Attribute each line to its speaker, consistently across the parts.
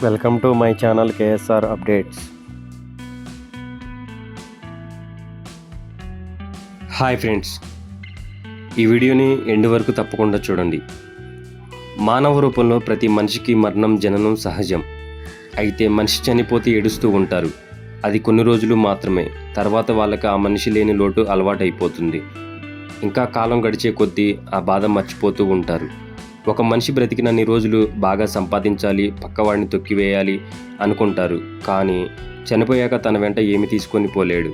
Speaker 1: Welcome to my channel KSR updates. Hi friends, ఈ వీడియోని end వరకు తప్పకుండా చూడండి. మానవ రూపంలో ప్రతి మనిషికి మరణం జననం సహజం. అయితే మనిషి చనిపోతే ఏడుస్తూ ఉంటారు. అది కొన్ని రోజులు మాత్రమే. తర్వాత వాళ్ళకి ఆ మనిషి లేని లోటు అలవాటైపోతుంది. ఇంకా కాలం గడిచే కొద్దీ ఆ బాధ మర్చిపోతూ ఉంటారు. ఒక మనిషి బ్రతికినన్ని రోజులు బాగా సంపాదించాలి, పక్కవాడిని తొక్కివేయాలి అనుకుంటారు. కానీ చనిపోయాక తన వెంట ఏమి తీసుకొని పోలేడు.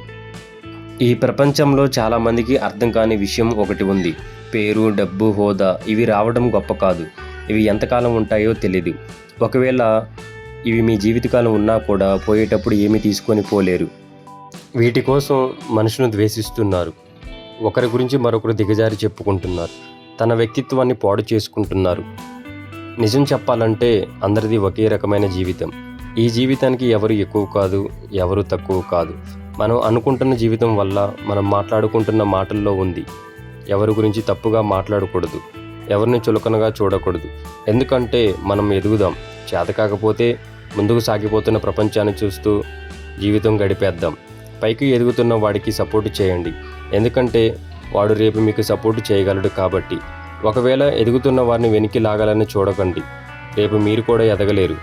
Speaker 1: ఈ ప్రపంచంలో చాలామందికి అర్థం కాని విషయం ఒకటి ఉంది. పేరు, డబ్బు, హోదా ఇవి రావడం గొప్ప కాదు. ఇవి ఎంతకాలం ఉంటాయో తెలీదు. ఒకవేళ ఇవి మీ జీవితకాలం ఉన్నా కూడా పోయేటప్పుడు ఏమీ తీసుకొని పోలేరు. వీటి కోసం మనుషులను ద్వేషిస్తున్నారు. ఒకరి గురించి మరొకరు దిగజారి చెప్పుకుంటున్నారు. తన వ్యక్తిత్వాన్ని పాడు చేసుకుంటున్నారు. నిజం చెప్పాలంటే అందరిది ఒకే రకమైన జీవితం. ఈ జీవితానికి ఎవరు ఎక్కువ కాదు, ఎవరు తక్కువ కాదు. మనం అనుకుంటున్న జీవితం వల్ల మనం మాట్లాడుకుంటున్న మాటల్లో ఉంది. ఎవరి గురించి తప్పుగా మాట్లాడకూడదు, ఎవరిని చులకనగా చూడకూడదు. ఎందుకంటే మనం ఎదుగుదాం. చేత కాకపోతే ముందుకు సాగిపోతున్న ప్రపంచాన్ని చూస్తూ జీవితం గడిపేద్దాం. పైకి ఎదుగుతున్న వాడికి సపోర్టు చేయండి. ఎందుకంటే వాడు రేపు మీకు సపోర్టు చేయగలడు కాబట్టి. ఒకవేళ ఎదుగుతున్న వారిని వెనక్కి లాగాలని చూడకండి. రేపు మీరు కూడా ఎదగలేరు.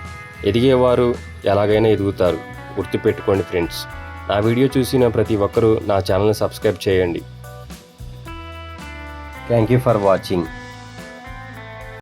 Speaker 1: ఎదిగేవారు ఎలాగైనా ఎదుగుతారు. గుర్తుపెట్టుకోండి ఫ్రెండ్స్. నా వీడియో చూసిన ప్రతి ఒక్కరూ నా ఛానల్ని సబ్స్క్రైబ్ చేయండి. Thank you for watching.